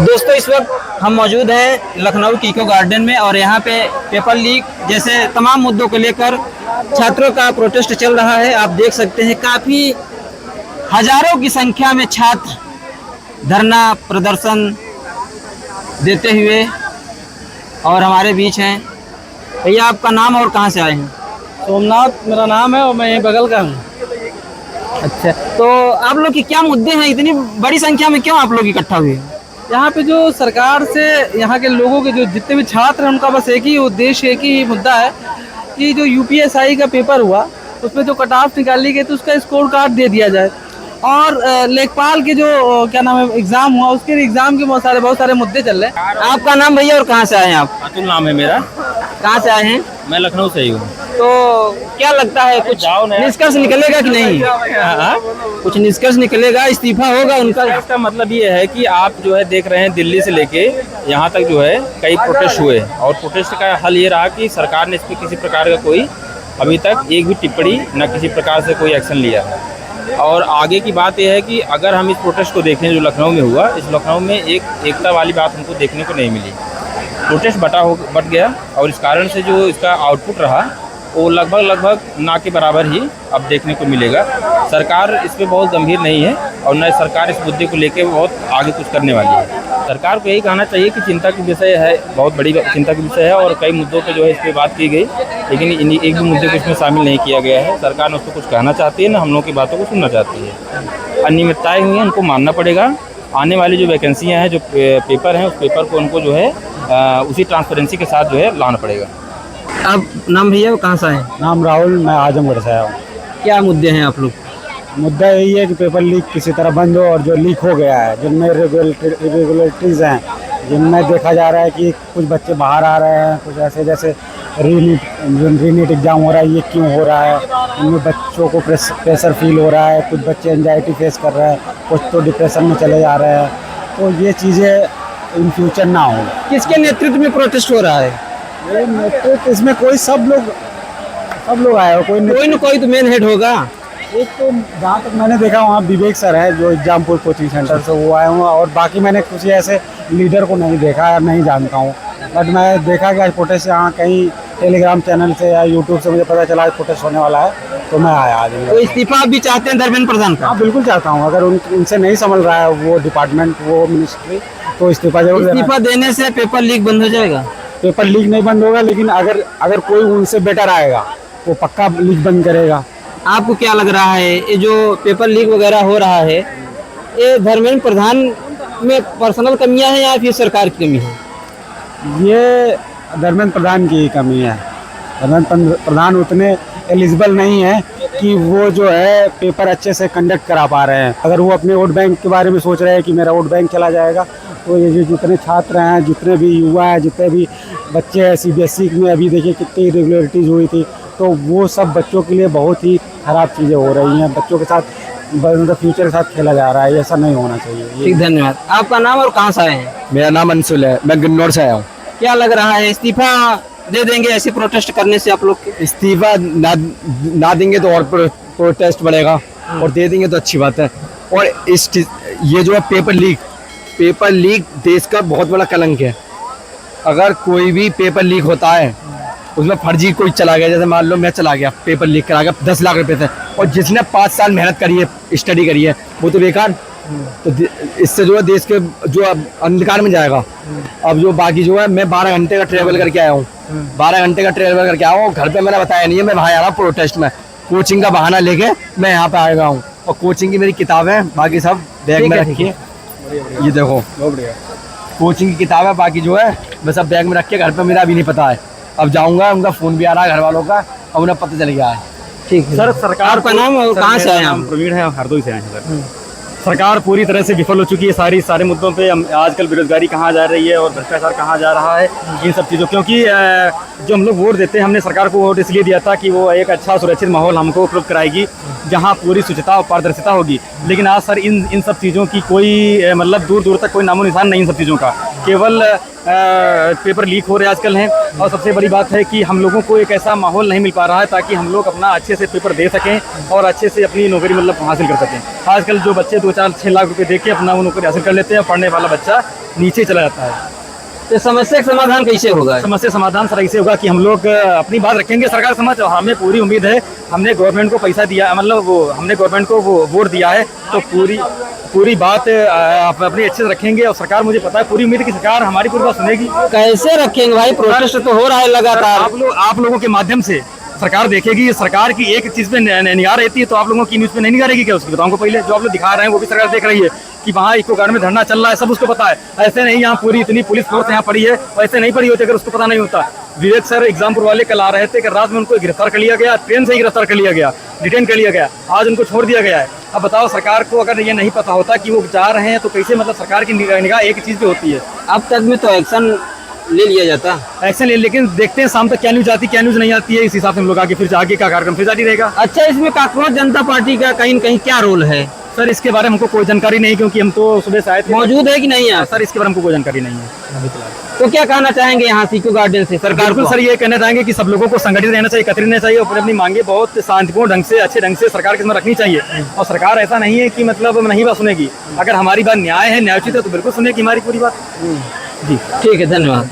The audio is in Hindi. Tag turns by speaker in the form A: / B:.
A: दोस्तों इस वक्त हम मौजूद हैं लखनऊ की इको गार्डन में और यहाँ पे पेपर लीक जैसे तमाम मुद्दों को लेकर छात्रों का प्रोटेस्ट चल रहा है। आप देख सकते हैं काफ़ी हजारों की संख्या में छात्र धरना प्रदर्शन देते हुए और हमारे बीच हैं। भैया आपका नाम और कहाँ से आए हैं?
B: सोमनाथ मेरा नाम है और मैं यहीं बगल का हूँ।
A: अच्छा, तो आप लोग के क्या मुद्दे हैं? इतनी बड़ी संख्या में क्यों आप लोग इकट्ठा हुए?
B: यहाँ पे जो सरकार से यहाँ के लोगों के जो जितने भी छात्र हैं उनका बस एक ही उद्देश्य, एक ही मुद्दा है कि जो यूपीएसआई का पेपर हुआ उसमें जो कट ऑफ निकाली गई तो उसका स्कोर कार्ड दे दिया जाए। और लेखपाल के जो क्या नाम है एग्जाम हुआ उसके एग्जाम के बहुत सारे मुद्दे चल रहे हैं।
A: आपका नाम भैया और कहाँ से आए हैं आप?
C: अतुल नाम है मेरा।
A: कहाँ से आए हैं?
C: मैं लखनऊ से ही हूँ।
A: तो क्या लगता है कुछ निष्कर्ष निकलेगा कि नहीं? कुछ निष्कर्ष निकलेगा, इस्तीफा होगा उनका?
C: इसका मतलब ये है कि आप जो है देख रहे हैं दिल्ली से लेके यहाँ तक जो है कई प्रोटेस्ट हुए और प्रोटेस्ट का हल ये रहा कि सरकार ने इस पर किसी प्रकार का कोई अभी तक एक भी टिप्पणी न किसी प्रकार से कोई एक्शन लिया है। और आगे की बात यह है कि अगर हम इस प्रोटेस्ट को देखें जो लखनऊ में हुआ, इस लखनऊ में एक एकता वाली बात हमको देखने को नहीं मिली। प्रोटेस्ट बट गया और इस कारण से जो इसका आउटपुट रहा वो लगभग ना के बराबर ही अब देखने को मिलेगा। सरकार इस पे बहुत गंभीर नहीं है और न सरकार इस मुद्दे को लेकर बहुत आगे कुछ करने वाली है। सरकार को यही कहना चाहिए कि चिंता की विषय है, बहुत बड़ी चिंता की विषय है और कई मुद्दों पे जो है इस पर बात की गई, लेकिन एक भी मुद्दे को इसमें शामिल नहीं किया गया है। सरकार न उसको कुछ कहना चाहती है न हम लोगों की बातों को सुनना चाहती है। अनियमितताएँ हुई हैं, उनको मानना पड़ेगा। आने वाली जो वैकेंसियाँ हैं, जो पेपर हैं, उस पेपर को उनको जो है उसी ट्रांसपेरेंसी के साथ जो है लाना पड़ेगा।
A: आप नाम भैया कहाँ से आए?
B: नाम राहुल, मैं आजमगढ़ से आया हूँ।
A: क्या मुद्दे हैं आप लोग?
B: मुद्दा यही है कि पेपर लीक किसी तरह बंद हो और जो लीक हो गया है जिनमें इरेगुलरिटीज़ हैं, जिनमें देखा जा रहा है कि कुछ बच्चे बाहर आ रहे हैं, कुछ ऐसे जैसे रीनीट एग्ज़ाम हो रहा है, ये क्यों हो रहा है, इनमें बच्चों को प्रेशर फील हो रहा है, कुछ बच्चे एंजाइटी फेस कर रहे हैं, कुछ तो डिप्रेशन में चले जा रहे हैं। तो ये चीज़ें इन फ्यूचर ना हो।
A: किसके नेतृत्व में प्रोटेस्ट हो रहा है?
B: ये नेतृत्व इसमें कोई सब लोग आए हो, कोई
A: न कोई तो मेन हेड होगा।
B: एक तो जहाँ तक मैंने देखा वहाँ विवेक सर है जो एग्जामपुर कोचिंग सेंटर से वो आए हुए, और बाकी मैंने कुछ ऐसे लीडर को नहीं देखा या नहीं जानता हूँ। बट मैं देखा कि आज प्रोटेस्ट यहाँ कहीं टेलीग्राम चैनल से या यूट्यूब से मुझे पता चला आज प्रोटेस्ट होने वाला है, तो मैं आया आज।
A: तो इस्तीफा आप भी चाहते हैं धर्मेंद्र प्रधान का?
B: हाँ बिल्कुल चाहता हूँ। अगर उनसे नहीं संभल रहा है वो डिपार्टमेंट, वो मिनिस्ट्री, तो इस्तीफा जरूर।
A: इस्तीफा देने से पेपर लीक बंद हो जाएगा?
B: पेपर लीक नहीं बंद होगा, लेकिन अगर कोई उनसे बेटर आएगा वो पक्का लीक बंद करेगा।
A: आपको क्या लग रहा है ये जो पेपर लीक वगैरह हो रहा है, ये धर्मेंद्र प्रधान में पर्सनल कमियां हैं या फिर सरकार की कमी है?
B: ये धर्मेंद्र प्रधान की कमी है। धर्मेंद्र प्रधान उतने एलिजिबल नहीं है कि वो जो है पेपर अच्छे से कंडक्ट करा पा रहे हैं। अगर वो अपने वोट बैंक के बारे में सोच रहे हैं कि मेरा वोट बैंक चला जाएगा, तो ये जो जितने छात्र हैं, जितने भी युवा हैं, जितने भी बच्चे हैं, CBSE में अभी देखिए कितनी इरेगुलरिटीज़ हुई थी, तो वो सब बच्चों के लिए बहुत ही ख़राब चीज़ें हो रही हैं। बच्चों के साथ मतलब फ्यूचर के साथ खेला जा रहा है, ऐसा नहीं होना चाहिए।
A: ठीक, धन्यवाद। आपका नाम और कहाँ से आए हैं?
D: मेरा नाम अंशुल है, मैं गन्नौर से आया हूँ।
A: क्या लग रहा है इस्तीफा दे देंगे ऐसे प्रोटेस्ट करने से आप लोग?
D: इस्तीफा ना देंगे तो और प्रोटेस्ट बढ़ेगा, और दे देंगे तो अच्छी बात है। और ये जो है पेपर लीक देश का बहुत बड़ा कलंक है। अगर कोई भी पेपर लीक होता है उसमें फर्जी कोई चला गया, जैसे मान लो मैं चला गया, पेपर लीक करा गया, 10 लाख रुपए थे, और जिसने 5 साल मेहनत करी है, स्टडी करी है, वो तो बेकार। तो इससे जो है देश के जो अंधकार में जाएगा। अब जो बाकी जो है, मैं 12 घंटे का ट्रेवल करके आया हूँ, 12 घंटे का ट्रेवल करके आया हूँ। घर पे मैंने बताया नहीं है, मैं बाहर आ रहा हूँ प्रोटेस्ट में, कोचिंग का बहाना लेके मैं यहाँ पे आएगा हूँ। और कोचिंग की मेरी किताबें बाकी सब बैग में रखी है, ये देखो कोचिंग की किताब है, बाकी जो है मैं सब बैग में रख के घर पे, मेरा अभी नहीं पता है। अब जाऊंगा, उनका फ़ोन भी आ रहा है घर वालों का, और उन्हें पता चल गया है।
A: ठीक है
B: सर, सरकार
A: का नाम और कहाँ से आए हैं?
E: प्रवीण है, हरदोई से आए हैं सर। सरकार पूरी तरह से विफल हो चुकी है सारे मुद्दों पे। आजकल बेरोजगारी कहाँ जा रही है और भ्रष्टाचार कहाँ जा रहा है, इन सब चीज़ों, क्योंकि जो हम लोग वोट देते हैं, हमने सरकार को वोट इसलिए दिया था कि वो एक अच्छा सुरक्षित माहौल हमको उपलब्ध कराएगी, जहाँ पूरी शुचिता और पारदर्शिता होगी। लेकिन आज सर इन सब चीज़ों की कोई मतलब दूर तक कोई नामो निशान नहीं इन सब चीज़ों का। केवल पेपर लीक हो रहे आजकल हैं, और सबसे बड़ी बात है कि हम लोगों को एक ऐसा माहौल नहीं मिल पा रहा है ताकि हम लोग अपना अच्छे से पेपर दे सकें और अच्छे से अपनी नौकरी मतलब हासिल कर सकें। आजकल जो बच्चे 4-6 लाख रुपए दे के अपना वो नौकरी हासिल कर लेते हैं, पढ़ने वाला बच्चा नीचे चला जाता है।
A: तो समस्या का समाधान कैसे होगा?
E: समस्या समाधान सर ऐसे होगा कि हम लोग अपनी बात रखेंगे सरकार समझ, और हमें पूरी उम्मीद है, हमने गवर्नमेंट को पैसा दिया, मतलब वो हमने गवर्नमेंट को वो वोट दिया है, तो पूरी बात अपनी अच्छे से रखेंगे। और सरकार, मुझे पता है, पूरी उम्मीद है कि सरकार हमारी पूरी बात सुनेगी।
A: कैसे रखेंगे भाई? प्रोटेस्ट तो हो रहा है लगातार।
E: आप लोगों के माध्यम से सरकार देखेगी, सरकार की एक चीज पे निगाह रहती है, तो आप लोगों की न्यूज पे नहीं निगाह रहेगी क्या? उसकी बताऊंगा पहले, जो आप लोग दिखा रहे हैं वो भी सरकार देख रही है कि वहाँ इको गार्डन में धरना चल रहा है, सब उसको पता है। ऐसे नहीं यहाँ पूरी इतनी पुलिस फोर्स यहाँ पड़ी है, वैसे नहीं पड़ी होती अगर उसको पता नहीं होता। विवेक सर एग्जामपुर वाले कल आ रहे थे कि रात में उनको गिरफ्तार कर लिया गया, ट्रेन से ही गिरफ्तार कर लिया गया, डिटेन कर लिया गया, आज उनको छोड़ दिया गया है। अब बताओ, सरकार को अगर ये नहीं पता होता कि वो जा रहे हैं तो कैसे, मतलब सरकार की निगाह एक चीज पे होती है।
A: अब तक में तो एक्शन ले लिया जाता,
E: एक्शन ले, लेकिन देखते हैं शाम तक क्या न्यूज आती, क्या न्यूज नहीं आती है, इस हिसाब से हम लोग आगे फिर आगे का कार्यक्रम फिर जारी रहेगा।
A: अच्छा, इसमें कांग्रेस जनता पार्टी का कहीं न कहीं क्या रोल है?
E: सर इसके बारे में हमको कोई जानकारी नहीं, क्योंकि हम तो सुबह से आए थे।
A: मौजूद है कि नहीं यहाँ?
E: सर इसके बारे में हमको कोई जानकारी नहीं है अभी फिलहाल।
A: तो क्या कहना चाहेंगे यहाँ इको गार्डन से सरकार को?
E: सर ये कहना चाहेंगे कि सब लोगों को संगठित रहना चाहिए, एकत्रित रहना चाहिए, और अपनी मांगे बहुत शांतिपूर्ण ढंग से, अच्छे ढंग से सरकार के सामने रखनी चाहिए। और सरकार ऐसा नहीं है कि मतलब नहीं बात सुनेगी, अगर हमारी बात न्याय है, न्यायोचित है, तो बिल्कुल सुनेगी हमारी पूरी बात।
A: जी ठीक है, धन्यवाद।